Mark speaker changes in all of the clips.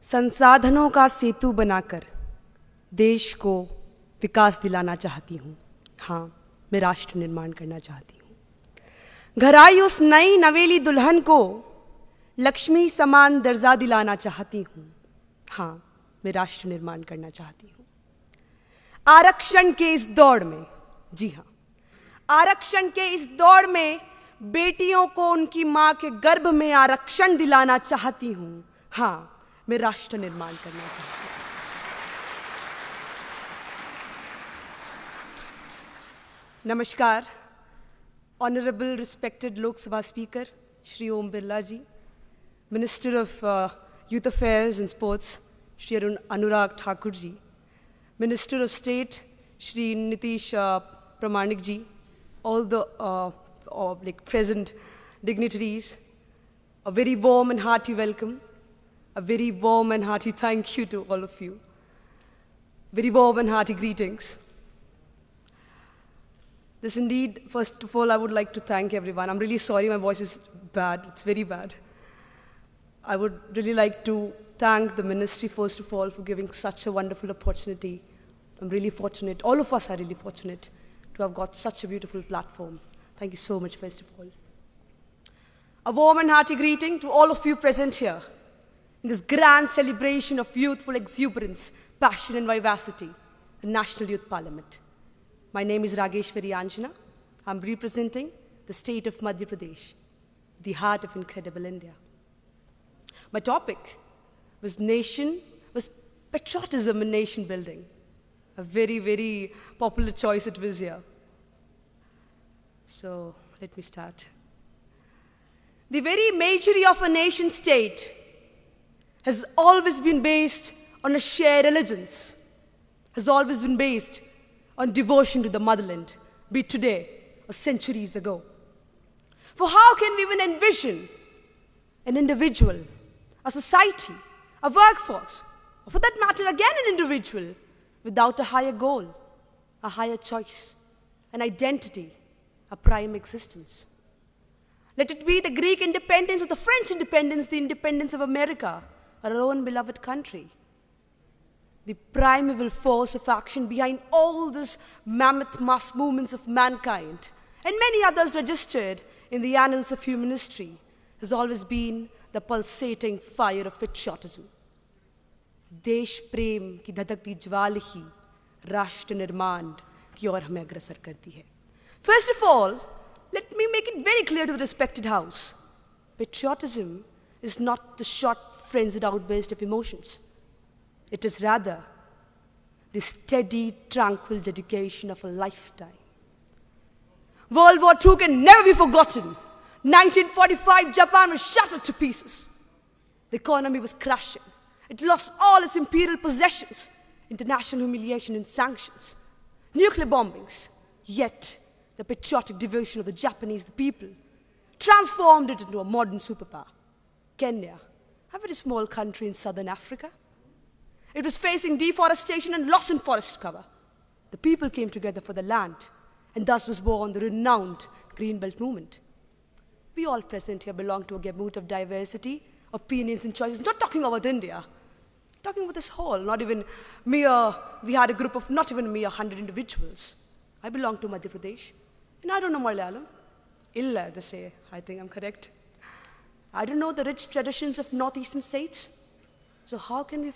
Speaker 1: संसाधनों का सेतु बनाकर देश को विकास दिलाना चाहती हूँ। हाँ, मैं राष्ट्र निर्माण करना चाहती हूँ। घर आई उस नई नवेली दुल्हन को लक्ष्मी समान दर्जा दिलाना चाहती हूँ। हाँ, मैं राष्ट्र निर्माण करना चाहती हूँ। आरक्षण के इस दौड़ में, जी हाँ, आरक्षण के इस दौड़ में बेटियों को उनकी माँ के गर्भ में आरक्षण दिलाना चाहती हूँ। हाँ, मैं राष्ट्र निर्माण करना चाहती हूँ। नमस्कार, honourable respected Lok Sabha speaker Shri Om Birla ji, minister of youth affairs and sports Shri Anurag Thakur ji, minister of state Shri Nitish प्रमाणिक जी, all the present dignitaries, a very warm and hearty welcome, a very warm and hearty thank you to all of you, very warm and hearty greetings. This indeed, first of all, I would like to thank everyone. I'm really sorry my voice is bad, it's very bad. I would really like to thank the ministry, first of all, for giving such a wonderful opportunity. I'm really fortunate, all of us are really fortunate to have got such a beautiful platform. Thank you so much, first of all. A warm and hearty greeting to all of you present here in this grand celebration of youthful exuberance, passion and vivacity, the National Youth Parliament. My name is Rageshwari Anjana. I'm representing the state of Madhya Pradesh, the heart of incredible India. My topic was patriotism and nation building. A very, very popular choice it was here. So let me start. The very imagery of a nation state has always been based on a shared allegiance, has always been based on devotion to the motherland, be it today or centuries ago. For how can we even envision an individual, a society, a workforce, or for that matter again an individual, without a higher goal, a higher choice, an identity, a prime existence? Let it be the Greek independence or the French independence, the independence of America, our own beloved country. The primeval force of action behind all these mammoth mass movements of mankind and many others registered in the annals of human history has always been the pulsating fire of patriotism. देश प्रेम की धधकती ज्वाल ही राष्ट्र निर्माण की ओर हमें अग्रसर करती है. First of all, let me make it very clear to the respected House. Patriotism is not the short, frenzied outburst of emotions. It is rather the steady, tranquil dedication of a lifetime. World War II can never be forgotten. 1945, Japan was shattered to pieces. The economy was crashing. It lost all its imperial possessions, international humiliation and sanctions, nuclear bombings. Yet, the patriotic devotion of the Japanese, the people, transformed it into a modern superpower. Kenya, a very small country in southern Africa. It was facing deforestation and loss in forest cover. The people came together for the land, and thus was born the renowned Greenbelt movement. We all present here belong to a gamut of diversity, opinions and choices. Not talking about India, talking about this whole, not even mere, we had a group of not even mere 100 individuals. I belong to Madhya Pradesh, and I don't know Malayalam. Illa, they say, I think I'm correct. I don't know the rich traditions of northeastern states. So how can we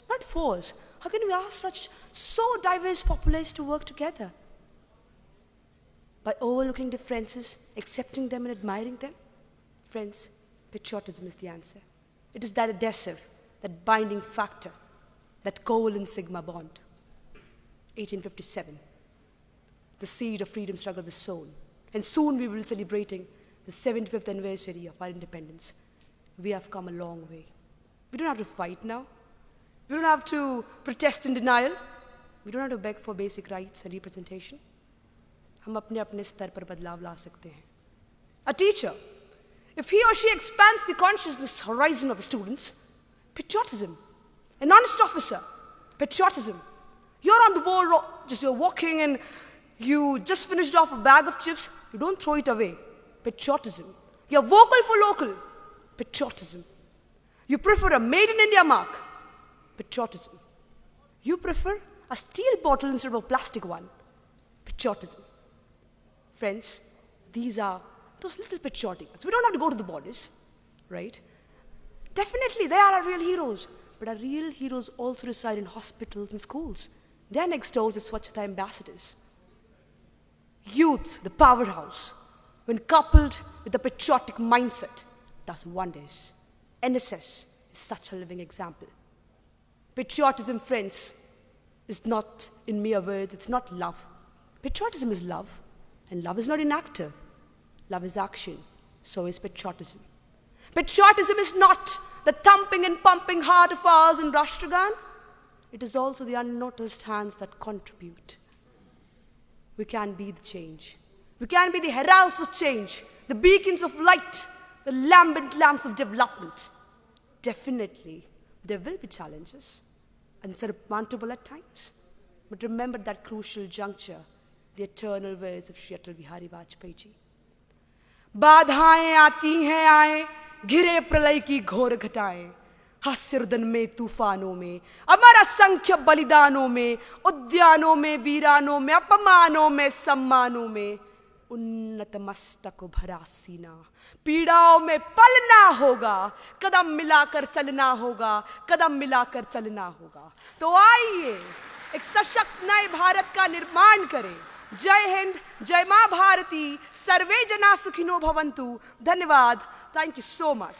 Speaker 1: how can we ask such so diverse populace to work together? By overlooking differences, accepting them and admiring them? Friends, patriotism is the answer. It is that adhesive, that binding factor, that covalent sigma bond. 1857, the seed of freedom struggle was sown, and soon we will be celebrating the 75th anniversary of our independence. We have come a long way. We don't have to fight now. We don't have to protest in denial. We don't have to beg for basic rights and representation. हम अपने स्तर पर बदलाव ला सकते हैं. A teacher, if he or she expands the consciousness horizon of the students, patriotism. An honest officer, patriotism. You're on the wall, you're walking and you just finished off a bag of chips, you don't throw it away. Patriotism. You're vocal for local. Patriotism. You prefer a made in India mark, patriotism. You prefer a steel bottle instead of a plastic one, patriotism. Friends, these are those little patriotic ones. We don't have to go to the borders, right? Definitely, they are our real heroes. But our real heroes also reside in hospitals and schools. They are next door as Swachhata ambassadors. Youth, the powerhouse, when coupled with a patriotic mindset, does wonders. NSS is such a living example. Patriotism, friends, is not in mere words, it's not love. Patriotism is love, and love is not inactive. Love is action, so is patriotism. Patriotism is not the thumping and pumping heart of ours in Rashtragan. It is also the unnoticed hands that contribute. We can be the change. We can be the heralds of change, the beacons of light, the lambent lamps of development. Definitely, there will be challenges, unsurmountable at times. But remember that crucial juncture, the eternal words of Shri Atal Bihari Vajpayee ji. बाधाएं आती हैं आए, घिरे प्रलय की घोर घटाएं, हास्यरुदन में तूफानों में, अमर असंख्य बलिदानों में, उद्यानों में वीरानों में, अपमानों में सम्मानों में, उन्नत मस्तक भरा सीना, पीड़ाओं में पलना होगा, कदम मिलाकर चलना होगा, कदम मिलाकर चलना होगा। तो आइए एक सशक्त नए भारत का निर्माण करें। जय हिंद, जय मां भारती, सर्वे जना सुखिनो भवन्तु। धन्यवाद। Thank you so much.